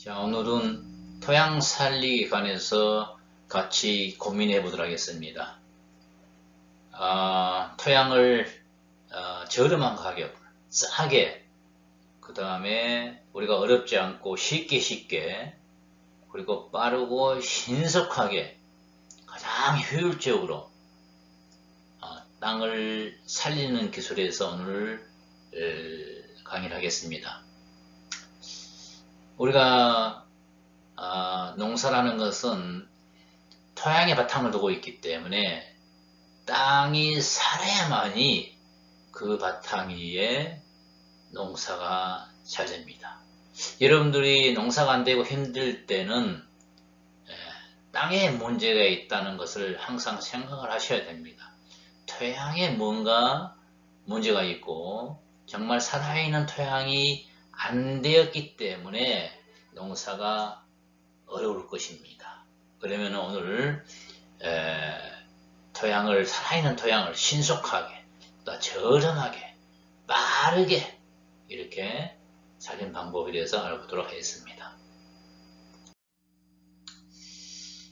자, 오늘은 토양 살리기에 관해서 같이 고민해 보도록 하겠습니다. 토양을 저렴한 가격, 싸게, 그 다음에 우리가 어렵지 않고 쉽게 그리고 빠르고 신속하게 가장 효율적으로 땅을 살리는 기술에서 오늘 강의를 하겠습니다. 우리가 농사라는 것은 토양의 바탕을 두고 있기 때문에 땅이 살아야만이 그 바탕 위에 농사가 잘 됩니다. 여러분들이 농사가 안 되고 힘들 때는 땅에 문제가 있다는 것을 항상 생각을 하셔야 됩니다. 토양에 뭔가 문제가 있고 정말 살아있는 토양이 안 되었기 때문에 농사가 어려울 것입니다. 그러면 오늘 살아있는 토양을 신속하게, 또 저렴하게, 빠르게 이렇게 살리는 방법에 대해서 알아보도록 하겠습니다.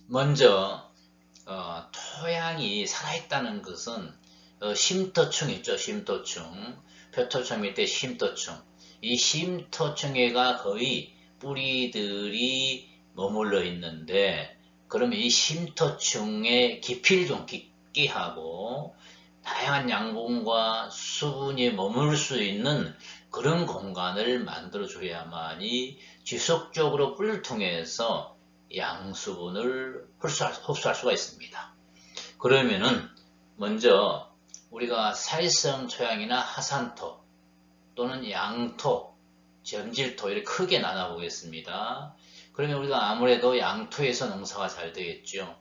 먼저 토양이 살아있다는 것은 심토층 있죠. 심토층, 표토층 밑에 심토층. 이 심토층에가 거의 뿌리들이 머물러 있는데, 그러면 이 심토층의 깊이를 좀 깊게 하고 다양한 양분과 수분이 머물 수 있는 그런 공간을 만들어 줘야만이 지속적으로 뿌리를 통해서 양수분을 흡수할 수가 있습니다. 그러면은 먼저 우리가 사회성 토양이나 하산토 또는 양토, 점질토 이렇게 크게 나눠보겠습니다. 그러면 우리가 아무래도 양토에서 농사가 잘 되겠죠.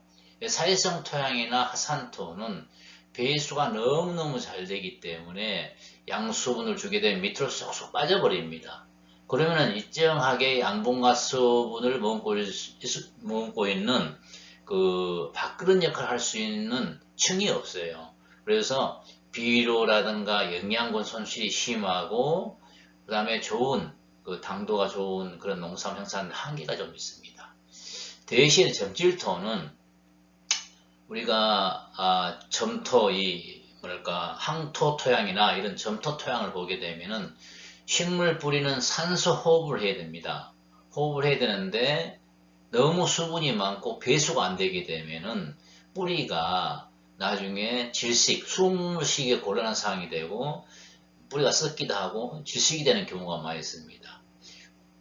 사회성 토양이나 하산토는 배수가 너무너무 잘 되기 때문에 양수분을 주게 되면 밑으로 쏙쏙 빠져버립니다. 그러면 일정하게 양분과 수분을 머금고 있는 그 밥그릇 역할을 할 수 있는 층이 없어요. 그래서 비료라든가 영양분 손실이 심하고, 그 다음에 좋은 당도가 좋은 그런 농산물 생산 한계가 좀 있습니다. 대신 점질토는 우리가 점토, 항토 토양이나 이런 점토 토양을 보게 되면은 식물 뿌리는 산소 호흡을 해야 됩니다. 호흡을 해야 되는데 너무 수분이 많고 배수가 안 되게 되면은 뿌리가 나중에 질식, 숨을 쉬기에 곤란한 상황이 되고 뿌리가 썩기도 하고 질식이 되는 경우가 많이 있습니다.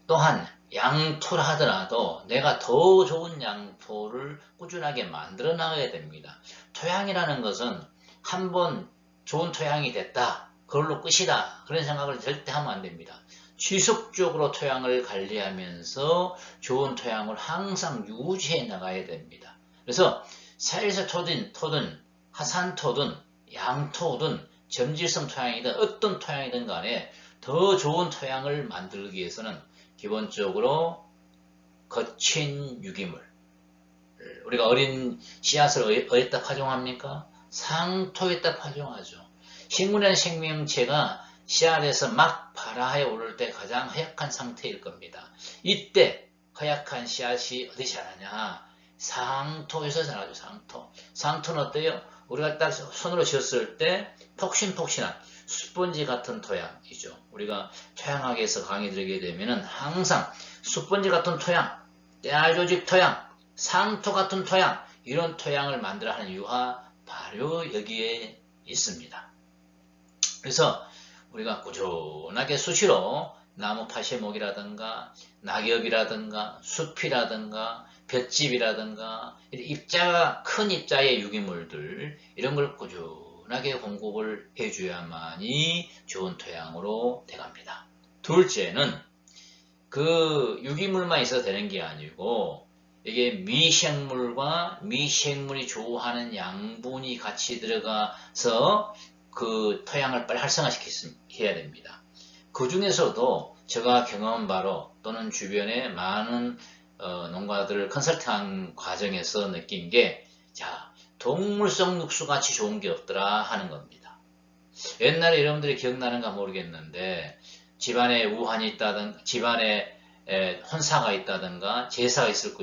또한 양토를 하더라도 내가 더 좋은 양토를 꾸준하게 만들어 나가야 됩니다. 토양이라는 것은 한번 좋은 토양이 됐다, 그걸로 끝이다, 그런 생각을 절대 하면 안 됩니다. 지속적으로 토양을 관리하면서 좋은 토양을 항상 유지해 나가야 됩니다. 그래서 사회성 토든 하산토든 양토든 점질성 토양이든 어떤 토양이든 간에 더 좋은 토양을 만들기 위해서는 기본적으로 거친 유기물, 우리가 어린 씨앗을 어디다 파종합니까? 상토에다 파종하죠. 식물이라는 생명체가 씨앗에서 막 발화해 오를 때 가장 허약한 상태일 겁니다. 이때 허약한 씨앗이 어디 자라냐? 상토에서 자라죠. 상토는 어때요? 우리가 딱 손으로 쥐었을 때 폭신폭신한 스펀지 같은 토양이죠. 우리가 토양학에서 강의 들게 되면은 항상 스펀지 같은 토양, 때알조직 토양, 상토 같은 토양, 이런 토양을 만들어 하는 이유가 바로 여기에 있습니다. 그래서 우리가 꾸준하게 수시로 나무 파쇄목이라든가 낙엽이라든가 숲이라든가 볏짚이라든가 큰 입자의 유기물들, 이런 걸 꾸준하게 공급을 해줘야만이 좋은 토양으로 돼갑니다. 둘째는 그 유기물만 있어도 되는 게 아니고 이게 미생물과 미생물이 좋아하는 양분이 같이 들어가서 그 토양을 빨리 활성화시켜야 됩니다. 그 중에서도 제가 경험한 바로 또는 주변에 많은 농가들을 컨설팅한 과정에서 느낀 게, 동물성 육수 같이 좋은 게 없더라 하는 겁니다. 옛날에 여러분들이 기억나는가 모르겠는데 집안에 우환이 있다든가 집안에 혼사가 있다든가 제사가 있을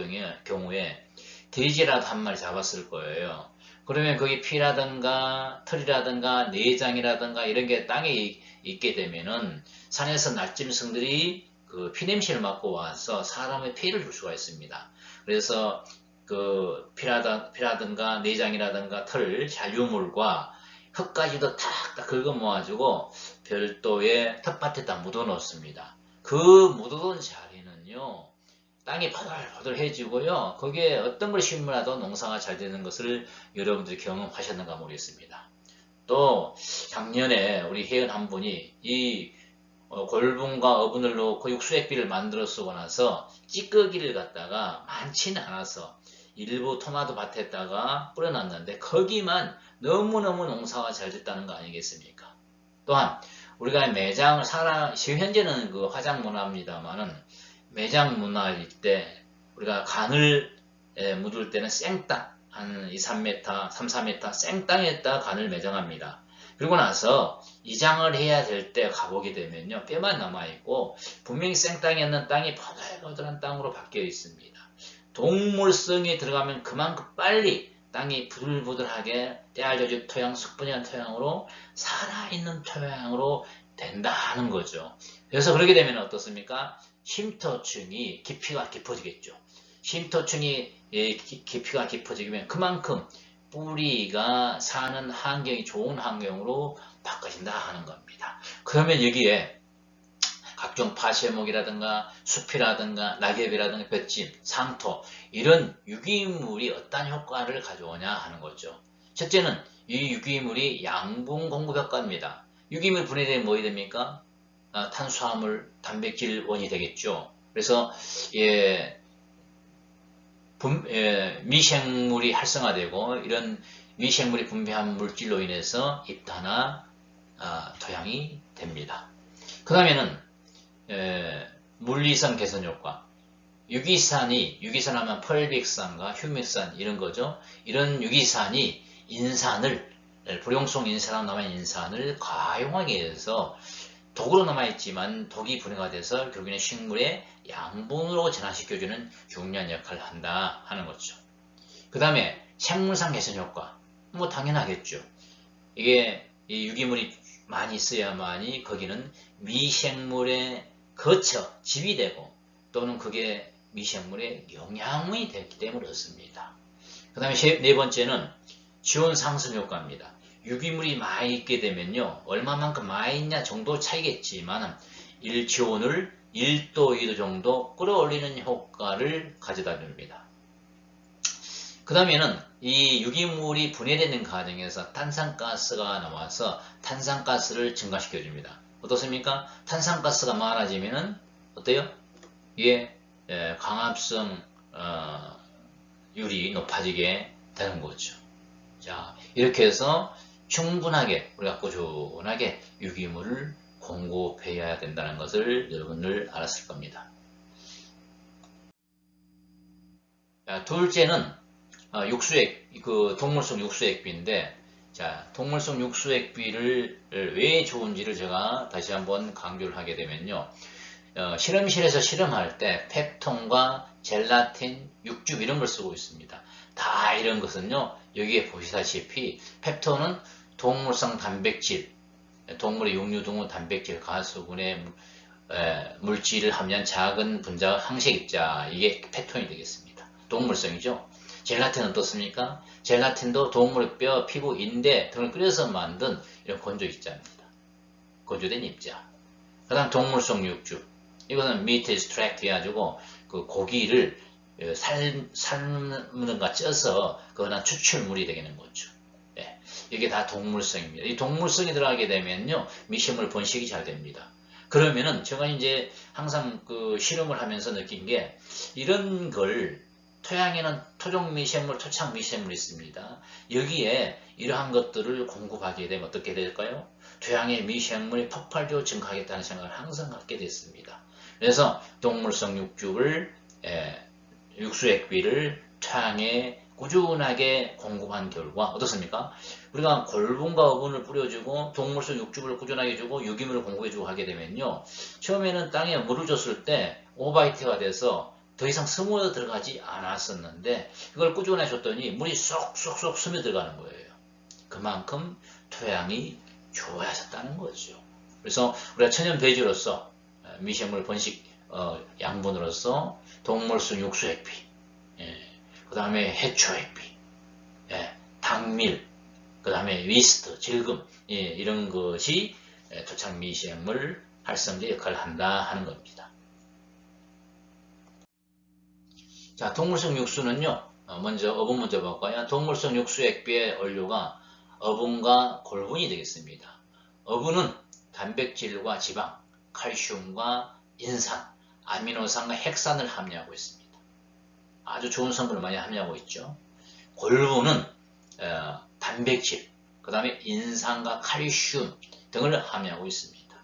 경우에 돼지라도 한 마리 잡았을 거예요. 그러면 거기 피라든가 털이라든가 내장이라든가 이런 게 땅에 있게 되면은 산에서 날짐승들이 그 피냄새를 맡고 와서 사람의 피해를 줄 수가 있습니다. 그래서 그 피라든가 내장이라든가 털, 잔류물과 흙까지도 탁탁 긁어 모아주고 별도의 텃밭에다 묻어 놓습니다. 그 묻어둔 자리는요, 땅이 버들버들해지고요. 거기에 어떤 걸 심으라도 농사가 잘 되는 것을 여러분들이 경험하셨는가 모르겠습니다. 또 작년에 우리 회원 한 분이 이 골분과 어분을 놓고 육수액비를 만들어 쓰고 나서 찌꺼기를 갖다가 많지는 않아서 일부 토마토 밭에다가 뿌려놨는데 거기만 너무너무 농사가 잘 됐다는 거 아니겠습니까? 또한 우리가 매장을 지금 현재는 그 화장 문화입니다만은 매장 문화일 때 우리가 간을 묻을 때는 생땅 한 2-3m, 3-4m 생땅에다 간을 매장합니다. 그리고 나서 이장을 해야 될 때 가보게 되면요, 뼈만 남아있고 분명히 생땅이었는 땅이 버들버들한 땅으로 바뀌어 있습니다. 동물성이 들어가면 그만큼 빨리 땅이 부들부들하게 때알려진 토양, 숙분한 토양으로 살아있는 토양으로 된다는 거죠. 그래서 그렇게 되면 어떻습니까? 쉼터층이 깊이가 깊어지겠죠. 쉼터층이 깊이가 깊어지면 그만큼 뿌리가 사는 환경이 좋은 환경으로 바꿔진다 하는 겁니다. 그러면 여기에 각종 파쇄목이라든가 숲이라든가 낙엽이라든가 볏짚, 상토 이런 유기물이 어떤 효과를 가져오냐 하는 거죠. 첫째는 이 유기물이 양분 공급 효과입니다. 유기물 분해되면 뭐 됩니까? 탄수화물, 단백질 원이 되겠죠. 그래서 미생물이 활성화되고 이런 미생물이 분비한 물질로 인해서 입다나 토양이 됩니다. 그 다음에는 물리성 개선 효과. 유기산 하면 펄빅산과 휴믹산 이런 거죠. 이런 유기산이 불용성 인산으로 남은 인산을 과용하게 해서 독으로 남아있지만 독이 분해가 돼서 결국에는 식물의 양분으로 전환시켜주는 중요한 역할을 한다 하는 거죠. 그 다음에 생물상 개선 효과. 뭐 당연하겠죠. 이게 이 유기물이 많이 있어야만이 거기는 미생물에 거쳐 집이 되고 또는 그게 미생물의 영양이 되기 때문에 그렇습니다. 그 다음에 네 번째는 지온 상승 효과입니다. 유기물이 많이 있게 되면요, 얼마만큼 많이 있냐 정도 차이겠지만 지온을 1도, 2도 정도 끌어올리는 효과를 가져다 줍니다. 그 다음에는 이 유기물이 분해되는 과정에서 탄산가스가 나와서 탄산가스를 증가시켜 줍니다. 어떻습니까? 탄산가스가 많아지면은 어때요? 이게 광합성 율이 높아지게 되는 거죠. 자, 이렇게 해서 충분하게 우리가 꾸준하게 유기물을 공급해야 된다는 것을 여러분들 알았을 겁니다. 자, 둘째는 동물성 육수액비인데, 자, 동물성 육수액비를 왜 좋은지를 제가 다시 한번 강조를 하게 되면요, 실험실에서 실험할 때 펩톤과 젤라틴, 육즙 이런 걸 쓰고 있습니다. 다 이런 것은요, 여기에 보시다시피 펩톤은 동물성 단백질, 동물의 육류 등 단백질, 가수분해 물질을 함유한 작은 분자 항식입자, 이게 펩톤이 되겠습니다. 동물성이죠. 젤라틴은 어떻습니까? 젤라틴도 동물의 뼈, 피부, 인대 등을 끓여서 만든 이런 건조입자입니다. 건조된 입자. 그 다음 동물성 육즙. 이거는 meat extract 해가지고 그 고기를 삶는가 쪄서 그거는 추출물이 되는 거죠. 네. 이게 다 동물성입니다. 이 동물성이 들어가게 되면요, 미생물 번식이 잘 됩니다. 그러면은 제가 이제 항상 그 실험을 하면서 느낀 게 이런 걸 토양에는 토종 미생물, 토착 미생물이 있습니다. 여기에 이러한 것들을 공급하게 되면 어떻게 될까요? 토양의 미생물이 폭발적으로 증가하겠다는 생각을 항상 갖게 됐습니다. 그래서 동물성 육수액비를 토양에 꾸준하게 공급한 결과 어떻습니까? 우리가 골분과 어분을 뿌려주고 동물성 육즙을 꾸준하게 주고 유기물을 공급해주고 하게 되면요. 처음에는 땅에 물을 줬을 때 오바이트가 돼서 더 이상 스며 들어가지 않았었는데 그걸 꾸준히 줬더니 물이 쏙쏙쏙 스며 들어가는 거예요. 그만큼 토양이 좋아졌다는 거죠. 그래서 우리가 천연 배지로서 미생물 번식 양분으로서 동물성 육수 액비, 그 다음에 해초 액비, 당밀, 그 다음에 위스트, 질금 이런 것이 토착 미생물 활성제 역할을 한다 하는 겁니다. 자, 동물성 육수는요. 먼저 어분 먼저 볼까요? 동물성 육수 액비의 원료가 어분과 골분이 되겠습니다. 어분은 단백질과 지방, 칼슘과 인산, 아미노산과 핵산을 함유하고 있습니다. 아주 좋은 성분을 많이 함유하고 있죠. 골분은 단백질, 그 다음에 인산과 칼슘 등을 함유하고 있습니다.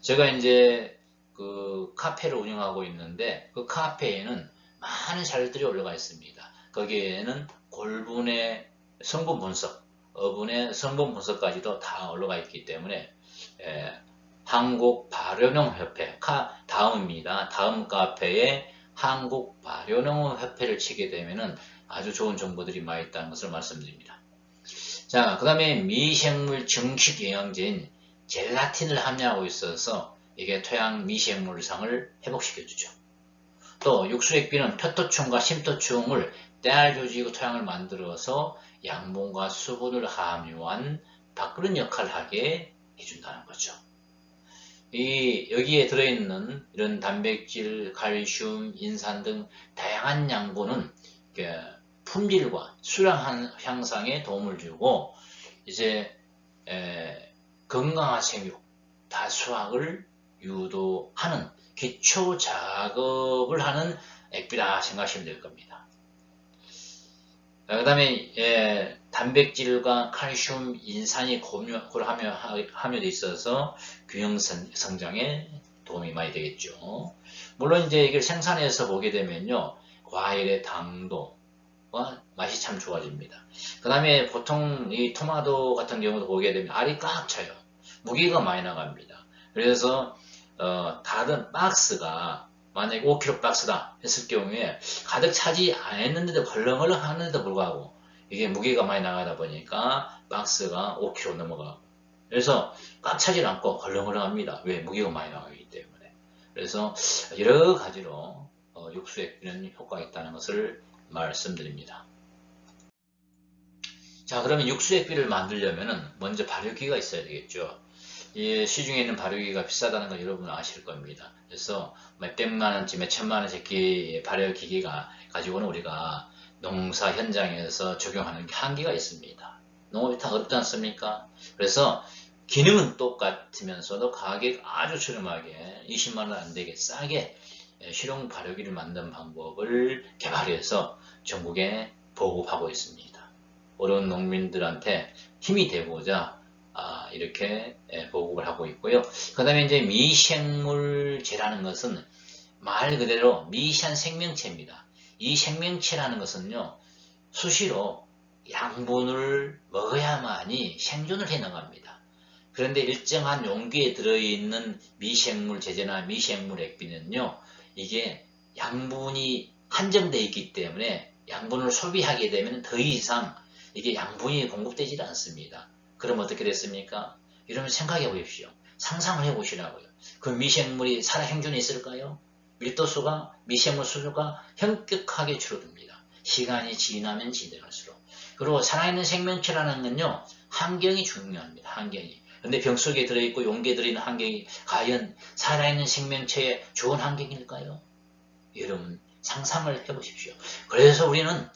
제가 이제 그 카페를 운영하고 있는데 그 카페에는 많은 자료들이 올라가 있습니다. 거기에는 골분의 성분 분석, 어분의 성분 분석까지도 다 올라가 있기 때문에 한국발효농협회 다음입니다. 다음 카페에 한국발효농협회를 치게 되면은 아주 좋은 정보들이 많이 있다는 것을 말씀드립니다. 자, 그 다음에 미생물 정식 영양제인 젤라틴을 함유하고 있어서 이게 토양 미생물상을 회복시켜주죠. 또 육수액비는 표토충과 심토충을 떼알조지고 토양을 만들어서 양분과 수분을 함유한 바꾸는 역할을 하게 해준다는 거죠. 여기에 들어있는 이런 단백질, 칼슘, 인산 등 다양한 양분은 품질과 수량 향상에 도움을 주고 이제 건강한 생육, 다수학을 유도하는 기초 작업을 하는 액비라 생각하시면 될 겁니다. 그 다음에 단백질과 칼슘, 인산이 함유되어 있어서 균형 성장에 도움이 많이 되겠죠. 물론 이제 이걸 생산해서 보게 되면요, 과일의 당도와 맛이 참 좋아집니다. 그 다음에 보통 이 토마토 같은 경우도 보게 되면 알이 꽉 차요. 무게가 많이 나갑니다. 그래서 다른 박스가 만약에 5kg 박스다 했을 경우에 가득 차지 않았는데도 헐렁헐렁 하는데도 불구하고 이게 무게가 많이 나가다 보니까 박스가 5kg 넘어가고 그래서 꽉 차지 않고 헐렁헐렁합니다. 왜? 무게가 많이 나가기 때문에. 그래서 여러 가지로 육수액비는 효과가 있다는 것을 말씀드립니다. 자, 그러면 육수액비를 만들려면 먼저 발효기가 있어야 되겠죠. 시중에 있는 발효기가 비싸다는 건 여러분 아실 겁니다. 그래서 몇백만 원치, 몇천만 원짜리 발효기기가 가지고는 우리가 농사 현장에서 적용하는 한계가 있습니다. 농업이 다 어렵지 않습니까? 그래서 기능은 똑같으면서도 가격 아주 저렴하게 20만 원 안 되게 싸게 실용 발효기를 만드는 방법을 개발해서 전국에 보급하고 있습니다. 어려운 농민들한테 힘이 되고자 이렇게 보급을 하고 있고요. 그 다음에 이제 미생물제라는 것은 말 그대로 미시한 생명체입니다. 이 생명체라는 것은요, 수시로 양분을 먹어야만이 생존을 해 나갑니다. 그런데 일정한 용기에 들어있는 미생물 제제나 미생물 액비는요, 이게 양분이 한정되어 있기 때문에 양분을 소비하게 되면 더 이상 이게 양분이 공급되지 않습니다. 그럼 어떻게 됐습니까? 이러면 생각해 보십시오. 상상을 해 보시라고요. 그 미생물이 살아 생존에 있을까요? 밀도수가, 미생물 수가 현격하게 줄어듭니다. 시간이 지나면 지날수록. 그리고 살아있는 생명체라는 건요, 환경이 중요합니다. 환경이. 근데 병 속에 들어있고 용기에 들어있는 환경이 과연 살아있는 생명체의 좋은 환경일까요? 여러분 상상을 해보십시오. 그래서 우리는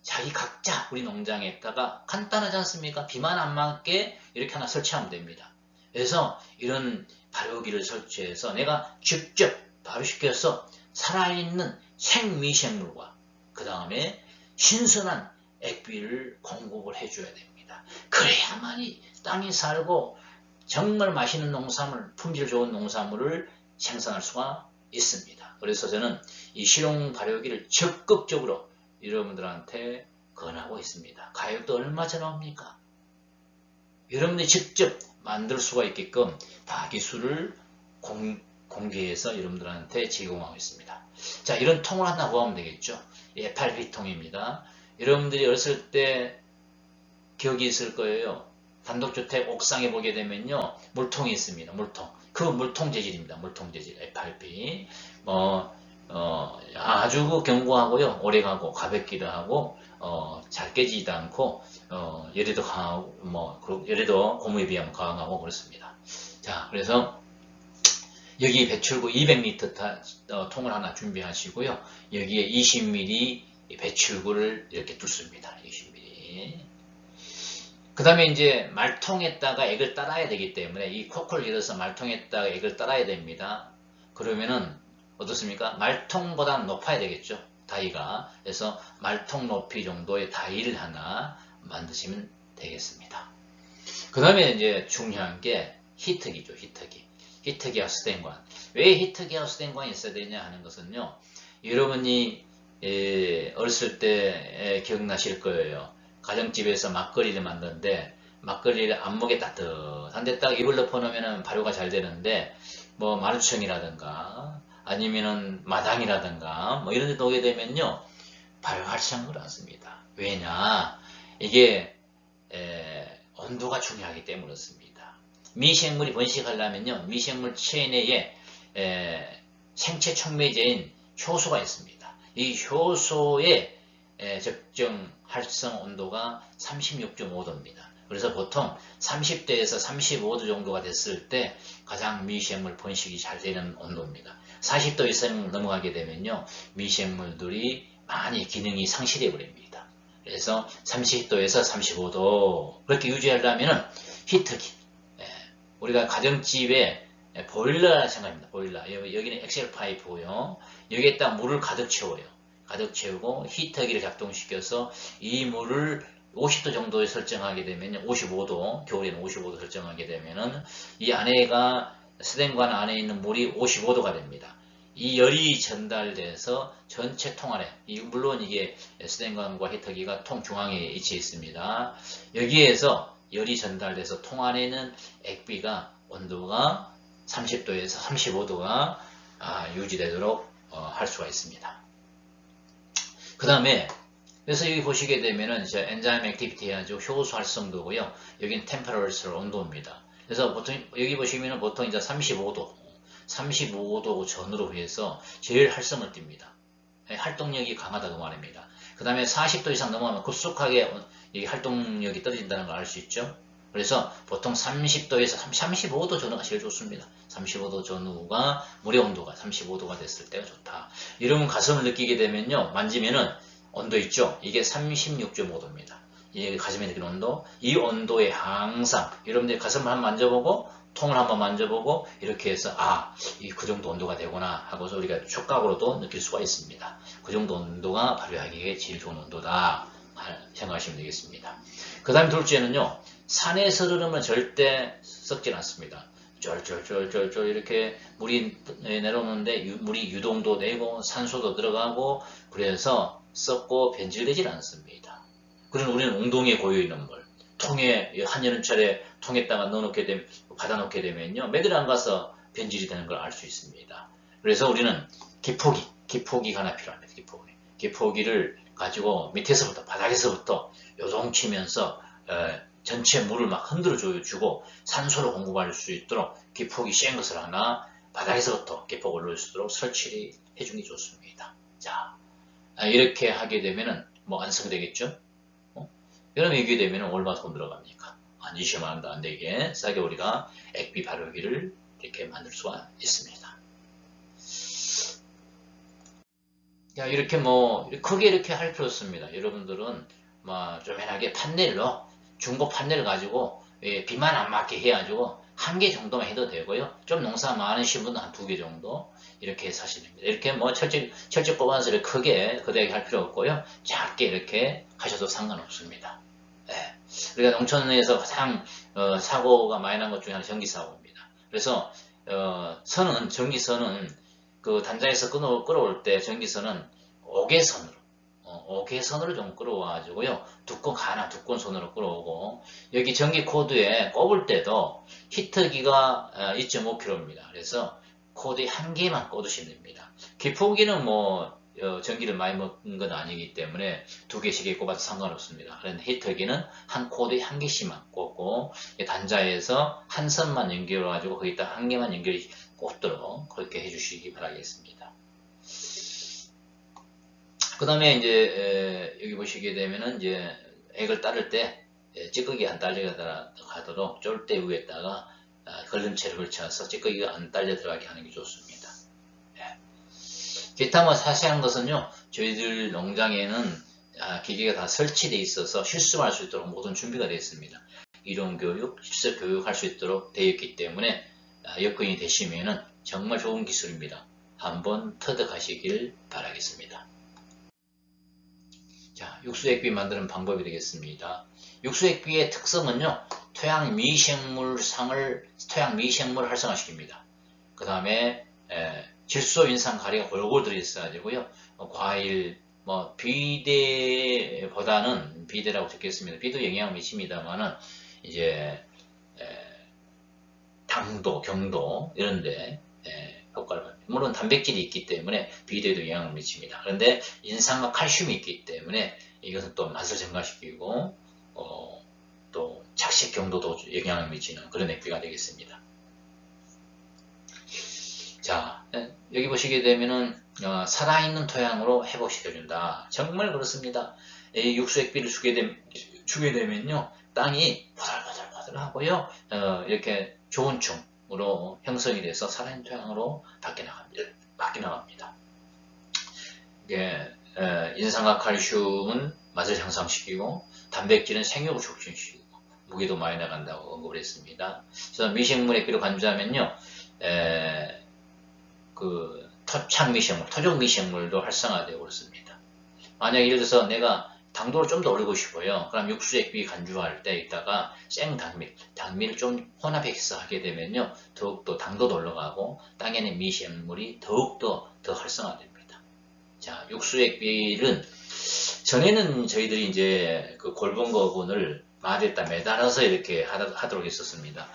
자기 각자 우리 농장에다가 간단하지 않습니까? 비만 안 맞게 이렇게 하나 설치하면 됩니다. 그래서 이런 발효기를 설치해서 내가 직접 발효시켜서 살아있는 생미생물과 그 다음에 신선한 액비를 공급을 해줘야 됩니다. 그래야만이 땅이 살고 정말 맛있는 농산물, 품질 좋은 농산물을 생산할 수가 있습니다. 그래서 저는 이 실용 발효기를 적극적으로 여러분들한테 권하고 있습니다. 가격도 얼마나 나옵니까? 여러분들이 직접 만들 수가 있게끔 다 기술을 공개해서 여러분들한테 제공하고 있습니다. 자, 이런 통을 하나 구하면 되겠죠. FRP 통입니다. 여러분들이 어렸을 때 기억이 있을 거예요. 단독주택 옥상에 보게 되면요, 물통이 있습니다. 물통. 그 물통 재질입니다. 물통 재질 FRP. 아주 견고하고요, 오래가고 가볍기도 하고 잘 깨지지도 않고 열에도 강하고 열에도 고무에 비하면 강하고 그렇습니다. 자, 그래서 여기 배출구 200리터 통을 하나 준비하시고요. 여기에 20mm 배출구를 이렇게 뚫습니다. 20mm. 그 다음에 이제 말통에다가 액을 따라야 되기 때문에 이 코크를 열어서 말통에다가 액을 따라야 됩니다. 그러면은 어떻습니까? 말통보다는 높아야 되겠죠. 다이가. 그래서 말통 높이 정도의 다이를 하나 만드시면 되겠습니다. 그 다음에 이제 중요한 게 히트기죠. 히트기 하우스덴관. 왜 히트기 하우스덴관이 있어야 되냐 하는 것은요, 여러분이 어렸을 때 기억나실 거예요. 가정집에서 막걸리를 만드는데 막걸리를 안목에 따뜻한데 딱 입을 덮어놓으면 발효가 잘 되는데 뭐 마루청이라든가 아니면은 마당이라든가 뭐 이런 데 놓게 되면요, 발효가 활성을 않습니다. 왜냐? 이게 온도가 중요하기 때문에 그렇습니다. 미생물이 번식하려면요, 미생물 체내에 생체 촉매제인 효소가 있습니다. 이 효소의 적정 활성 온도가 36.5도입니다. 그래서 보통 30도에서 35도 정도가 됐을 때 가장 미생물 번식이 잘 되는 온도입니다. 40도 이상 넘어가게 되면요, 미생물들이 많이 기능이 상실해 버립니다. 그래서 30도에서 35도 그렇게 유지하려면 히트기, 우리가 가정집에 보일러 생각합니다. 보일러. 여기는 엑셀 파이프고요. 여기에다 물을 가득 채워요. 가득 채우고 히터기를 작동시켜서 이 물을 50도 정도에 설정하게 되면 55도, 겨울에는 55도 설정하게 되면은 이 안에가 스덴관 안에 있는 물이 55도가 됩니다. 이 열이 전달돼서 전체 통 안에, 물론 이게 스덴관과 히터기가 통 중앙에 위치해 있습니다. 여기에서 열이 전달돼서 통 안에는 액비가 온도가 30도에서 35도가 유지되도록 할 수가 있습니다. 그 다음에 그래서 여기 보시게 되면은 이제 엔자임 액티비티 해야죠. 효소 활성도고요. 여기는 템퍼러처 온도입니다. 그래서 보통 여기 보시면은 보통 이제 35도 전후로 해서 제일 활성을 띱니다. 활동력이 강하다고 말입니다. 그 다음에 40도 이상 넘어가면 급속하게 이 활동력이 떨어진다는 걸 알 수 있죠. 그래서 보통 30도에서 35도 전후가 제일 좋습니다. 35도 전후가 물의 온도가 35도가 됐을 때가 좋다. 여러분 가슴을 느끼게 되면요, 만지면은 온도 있죠. 이게 36.5도입니다. 이게 가슴에 느끼는 온도. 이 온도에 항상 여러분들이 가슴을 한번 만져보고 통을 한번 만져보고 이렇게 해서 그 정도 온도가 되구나 하고서 우리가 촉각으로도 느낄 수가 있습니다. 그 정도 온도가 발효하기에 제일 좋은 온도다 생각하시면 되겠습니다. 그 다음 둘째는요, 산에서 흐르면 절대 썩지 않습니다. 쫄쫄쫄쫄쫄 이렇게 물이 내려오는데 물이 유동도 되고 산소도 들어가고 그래서 썩고 변질되질 않습니다. 그러나 우리는 웅덩이에 고여있는 물, 통에 한 여름철에 통에다가 넣어놓게 되면 받아놓게 되면요, 매들 안 가서 변질이 되는 걸 알 수 있습니다. 그래서 우리는 기포기가 하나 필요합니다. 기포기를 가지고 밑에서부터 바닥에서부터 요동치면서 전체 물을 막 흔들어 주고 산소를 공급할 수 있도록 기포기 센 것을 하나 바닥에서부터 기포를 올릴 수 있도록 설치를 해주는 게 좋습니다. 자, 이렇게 하게 되면은 뭐 완성되겠죠? 여러분 이게 되면 얼마 돈 들어갑니까? 한 20만원도 안 되게 싸게 우리가 액비 발효기를 이렇게 만들 수가 있습니다. 야, 이렇게 뭐 크게 이렇게 할 필요 없습니다. 여러분들은 뭐 조그만하게 판넬로 중고 판넬 가지고 비만 안 맞게 해가지고 한 개 정도만 해도 되고요. 좀 농사 많으신 분은 한 2개 정도 이렇게 사시면 됩니다. 이렇게 뭐 철제 꼽아서 크게 거대하게 할 필요 없고요. 작게 이렇게 하셔도 상관없습니다. 우리가 농촌에서 가장 사고가 많이 난 것 중에 하나 전기사고입니다. 그래서 전기선은 그 단자에서 끌어올 때 전기선은 5개선으로 어개선으로 좀 끌어와가지고요. 두꺼운 손으로 끌어오고, 여기 전기 코드에 꼽을 때도 히터기가 2.5kg입니다. 그래서 코드에 한 개만 꽂으시면 됩니다. 기포기는 뭐 전기를 많이 먹는 건 아니기 때문에 두 개씩 꼽아도 상관없습니다. 그런데 히터기는 한 코드에 한 개씩만 꽂고 단자에서 한 선만 연결해가지고 거기다 한 개만 연결이 꽂도록 그렇게 해주시기 바라겠습니다. 그 다음에 이제 여기 보시게 되면은 이제 액을 따를 때 찌꺼기가 안 딸려 가도록 쫄대 위에다가 걸림체를 걸쳐서 찌꺼기가 안 딸려 들어가게 하는 게 좋습니다. 기타 뭐 자세한 것은요, 저희들 농장에는 기계가 다 설치되어 있어서 실습할 수 있도록 모든 준비가 되어 있습니다. 이론교육, 실습교육 할 수 있도록 되어 있기 때문에 여건이 되시면은 정말 좋은 기술입니다. 한번 터득하시길 바라겠습니다. 자, 육수액비 만드는 방법이 되겠습니다. 육수액비의 특성은요, 토양 미생물을 활성화시킵니다. 그 다음에 질소, 인산, 가리가 골고루 들어있어가지고요, 과일, 뭐 비대라고 적겠습니다. 비도 영향을 미칩니다만은 이제 당도, 경도 이런데 효과를 받습니다. 물론 단백질이 있기 때문에 비대도 영향을 미칩니다. 그런데 인산과 칼슘이 있기 때문에 이것은 또 맛을 증가시키고 또 착식 경도도 영향을 미치는 그런 액비가 되겠습니다. 자, 여기 보시게 되면은 살아있는 토양으로 회복시켜준다. 정말 그렇습니다. 이 육수 액비를 주게 되면요, 땅이 보들보들하고요, 이렇게 좋은 충으로 형성이 돼서 살아있는 토양으로 바뀌어 나갑니다. 이게 인산과 칼슘은 맛을 향상시키고 단백질은 생육을 촉진시키고 무게도 많이 나간다고 언급을 했습니다. 그래서 미생물 액비로 간주하면요, 토착 미생물, 토종 미생물도 활성화되고 그렇습니다. 만약 예를 들어서 내가 당도를 좀 더 올리고 싶어요. 그럼 육수 액비 간주할 때 있다가 당밀을 좀 혼합해서 하게 되면요, 더욱더 당도도 올라가고 땅에는 미생물이 더욱더 더 활성화됩니다. 자, 육수 액비는 전에는 저희들이 이제 그 골본거분을 마디에다 매달아서 이렇게 하도록 했었습니다.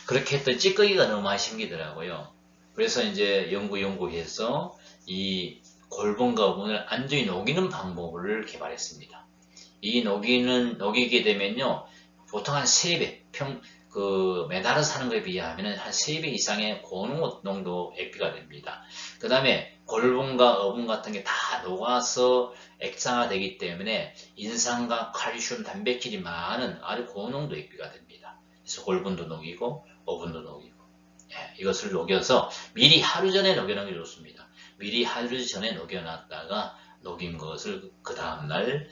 그렇게 했더니 찌꺼기가 너무 많이 생기더라고요. 그래서 이제 연구해서 이 골본거분을 안전히 녹이는 방법을 개발했습니다. 이 녹이게 되면요, 보통 한 3배, 매달아서 하는 것에 비하면 한 3배 이상의 고농도 액비가 됩니다. 그 다음에 골본과 어분 같은 게 다 녹아서 액상화되기 때문에 인산과 칼슘, 단백질이 많은 아주 고농도 액비가 됩니다. 그래서 골본도 녹이고 어분도 녹이고, 이것을 녹여서 미리 하루 전에 녹여놓은 게 좋습니다. 미리 하루 전에 녹여놨다가 녹인 것을 그 다음날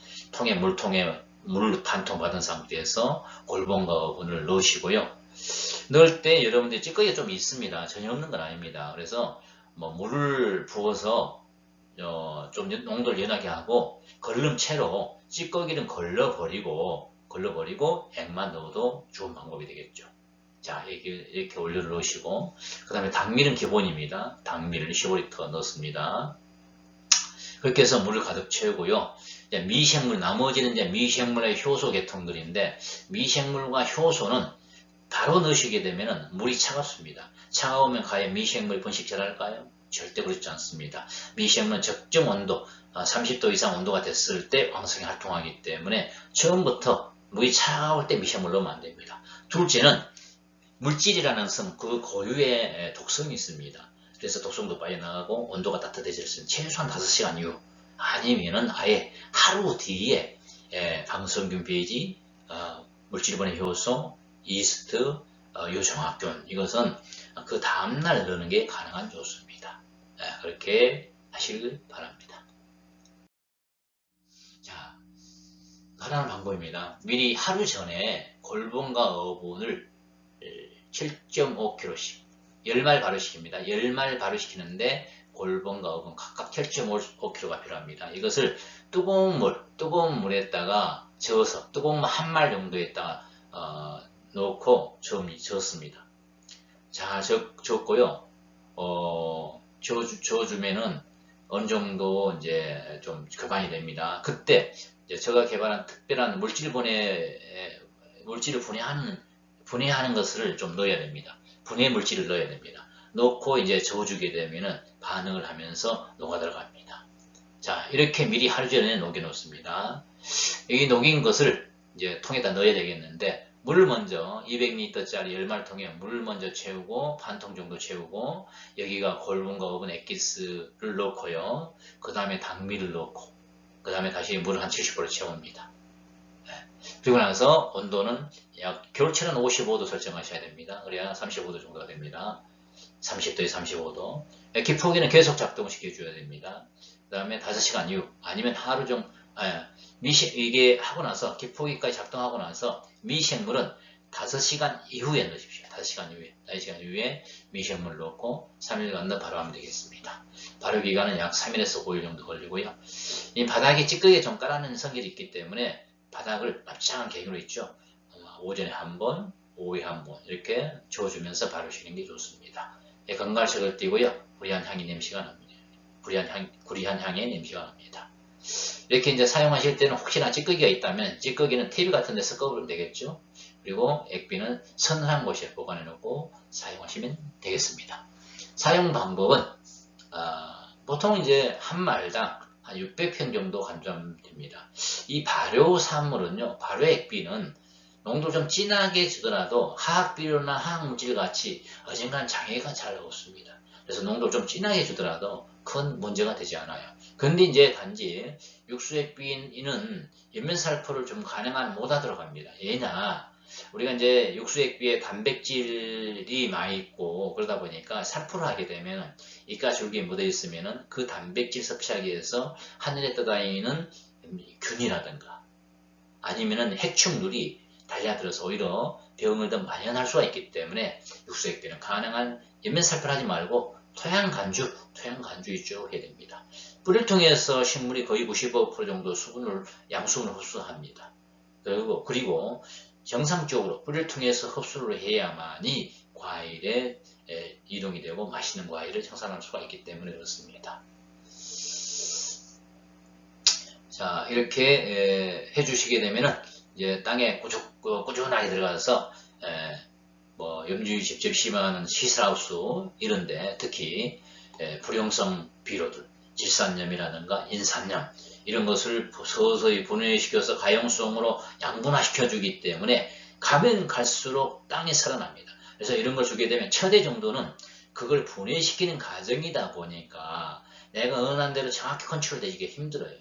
물통에 물 반 통 받은 상태에서 골본과 어분을 넣으시고요. 넣을 때 여러분들 찌꺼기가 좀 있습니다. 전혀 없는 건 아닙니다. 그래서 뭐 물을 부어서 좀 농도를 연하게 하고 걸름체로 찌꺼기는 걸러버리고 액만 넣어도 좋은 방법이 되겠죠. 자, 이렇게 올려놓으시고, 그 다음에 당밀은 기본입니다. 당밀을 15L 넣습니다. 그렇게 해서 물을 가득 채우고요. 나머지는 이제 미생물의 효소 계통들인데, 미생물과 효소는 바로 넣으시게 되면 물이 차갑습니다. 차가우면 과연 미생물이 번식 잘할까요? 절대 그렇지 않습니다. 미생물은 적정 온도, 30도 이상 온도가 됐을 때 왕성히 활동하기 때문에 처음부터 물이 차가울 때 미생물 넣으면 안 됩니다. 둘째는 물질이라는 그 고유의 독성이 있습니다. 그래서 독성도 빠져나가고 온도가 따뜻해질 수 있는 최소한 5시간 이후, 아니면은 아예 하루 뒤에 방성균 배지, 물질분해 효소, 이스트, 요정화균, 이것은 그 다음날 넣는 게 가능한 좋습니다. 그렇게 하시길 바랍니다. 자, 하라는 방법입니다. 미리 하루 전에 골본과 어분을 7.5kg씩 10말 발효시킵니다. 10말 발효시키는데 골본과 어분 각각 7.5kg가 필요합니다. 이것을 뜨거운 물에다가 저어서 뜨거운 물 한 말 정도에다가 넣고 저었습니다. 자, 저었고요. 저어주면은 어느 정도 이제 좀 개방이 됩니다. 그때 이제 제가 개발한 특별한 물질을 분해하는 것을 좀 넣어야 됩니다. 분해 물질을 넣어야 됩니다. 넣고 이제 저어주게 되면은 반응을 하면서 녹아 들어갑니다. 자, 이렇게 미리 하루 전에 녹여 놓습니다. 이 녹인 것을 이제 통에다 넣어야 되겠는데, 물을 먼저 200L짜리 열말통에 물을 먼저 채우고 반 통 정도 채우고, 여기가 골분과 어분 엑기스를 넣고요. 그 다음에 당미를 넣고, 그 다음에 다시 물을 한 70% 채웁니다. 그리고 나서 온도는 약 겨울철은 55도 설정하셔야 됩니다. 그래야 35도 정도가 됩니다. 30도에 35도. 기포기는 계속 작동을 시켜줘야 됩니다. 그 다음에 5시간 이후, 아니면 하루 좀, 이게 하고 나서, 기포기까지 작동하고 나서, 미생물은 5시간 이후에 넣으십시오. 5시간 이후에 미생물을 넣고, 3일간 더 바로 하면 되겠습니다. 발효 기간은 약 3일에서 5일 정도 걸리고요. 이 바닥에 찌끄게 좀 깔아놓는 성질이 있기 때문에, 바닥을 납작한 갱으로 있죠. 오전에 한 번, 오후에 한 번, 이렇게 저어주면서 바르시는 게 좋습니다. 건갈색을 띠고요. 구리한 향이 냄새가 납니다. 구리한 향의 냄새가 납니다. 이렇게 이제 사용하실 때는 혹시나 찌꺼기가 있다면 찌꺼기는 TV 같은 데 섞어버리면 되겠죠. 그리고 액비는 서늘한 곳에 보관해 놓고 사용하시면 되겠습니다. 사용 방법은 보통 이제 한 말당 한 600평 정도 간주됩니다. 이 발효산물은요, 발효 액비는 농도 좀 진하게 주더라도 화학비료나 화학물질 같이 어젠간 장애가 잘 없습니다. 그래서 농도 좀 진하게 주더라도 큰 문제가 되지 않아요. 근데 이제 단지 육수액비는 연면살포를 좀 가능한 못하 들어갑니다. 얘나 우리가 이제 육수액비에 단백질이 많이 있고 그러다 보니까 살포를 하게 되면 이가줄기에 묻어 있으면은 그 단백질 섭취하기 위해서 하늘에 떠다니는 균이라든가 아니면은 해충들이 달려들어서 오히려 병을 더 만연할 수가 있기 때문에 육수액비는 가능한 연면살포를 하지 말고 토양간주 위주로 해야 됩니다. 뿌리를 통해서 식물이 거의 95% 정도 양수분을 흡수합니다. 그리고 정상적으로 뿌리를 통해서 흡수를 해야만이 과일에 이동이 되고 맛있는 과일을 생산할 수가 있기 때문에 그렇습니다. 자, 이렇게 해주시게 되면은 이제 땅에 꾸준하게 들어가서 염류율이 직접 심한 시설하우스 이런데 특히 불용성 비료들, 질산염이라든가 인산염 이런 것을 서서히 분해시켜서 가용성으로 양분화시켜주기 때문에 가면 갈수록 땅이 살아납니다. 그래서 이런 걸 주게 되면 첫해 정도는 그걸 분해시키는 과정이다 보니까 내가 원하는 대로 정확히 컨트롤되기가 힘들어요.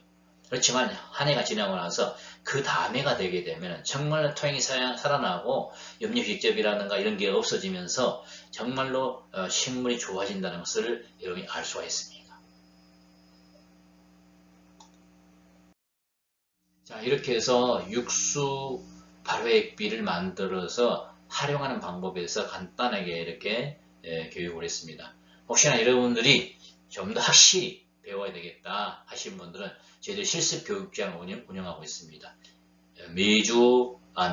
그렇지만 한 해가 지나고 나서 그 다음 해가 되게 되면 정말로 토양이 살아나고 염류직접이라든가 이런 게 없어지면서 정말로 식물이 좋아진다는 것을 여러분이 알 수가 있습니다. 자, 이렇게 해서 육수 발효액비를 만들어서 활용하는 방법에서 간단하게 이렇게 교육을 했습니다. 혹시나 여러분들이 좀 더 확실히 배워야 되겠다 하시는 분들은 저희들 실습 교육장을 운영하고 있습니다.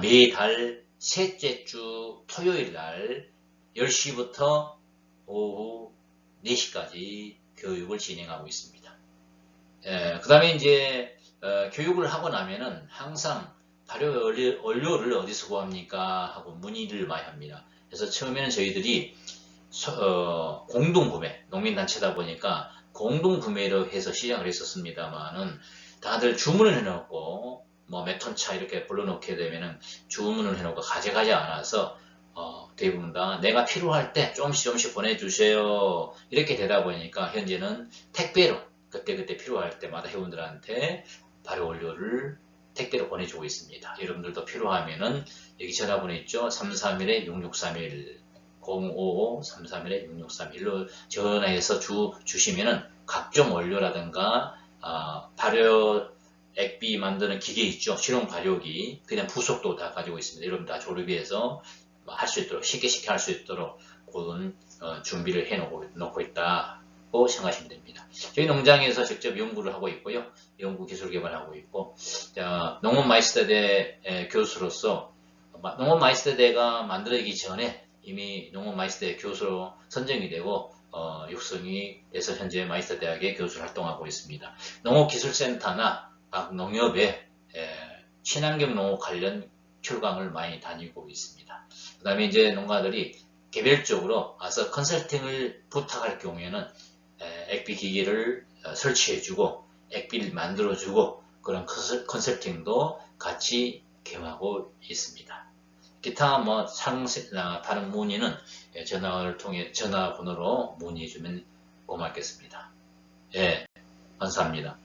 매달 셋째 주 토요일 날 10시부터 오후 4시까지 교육을 진행하고 있습니다. 그 다음에 이제 교육을 하고 나면은 항상 발효 원료를 어디서 구합니까? 하고 문의를 많이 합니다. 그래서 처음에는 저희들이 공동구매, 농민단체다 보니까 공동구매로 해서 시작을 했었습니다만은 다들 주문을 해놓고 뭐 몇 톤 차 이렇게 불러놓게 되면은 주문을 해놓고 가져가지 않아서 대부분 다 내가 필요할 때 조금씩 보내주세요 이렇게 되다 보니까 현재는 택배로 그때 필요할 때마다 회원들한테 발효 원료를 택배로 보내주고 있습니다. 여러분들도 필요하면은 여기 전화번호 있죠? 331-6631 055-331-6631로 전화해서 주시면은 각종 원료라든가 발효 액비 만드는 기계 있죠. 실용 발효기 그냥 부속도 다 가지고 있습니다. 여러분 다 조립해서 할 수 있도록 쉽게 할 수 있도록 그런 준비를 해 놓고 있다고 생각하시면 됩니다. 저희 농장에서 직접 연구를 하고 있고요. 연구 기술 개발하고 있고 농업 마이스터대 교수로서 농업 마이스터대가 만들어지기 전에 이미 농업 마이스터대 교수로 선정이 되고 육성이 돼서 현재 마이스터대학의 교수로 활동하고 있습니다. 농업기술센터나 농협에 친환경 농업 관련 출강을 많이 다니고 있습니다. 그 다음에 이제 농가들이 개별적으로 와서 컨설팅을 부탁할 경우에는 액비 기기를 설치해주고 액비를 만들어주고 그런 컨설팅도 같이 겸하고 있습니다. 기타 뭐 다른 문의는 전화를 통해 전화번호로 문의해 주면 고맙겠습니다. 예, 감사합니다.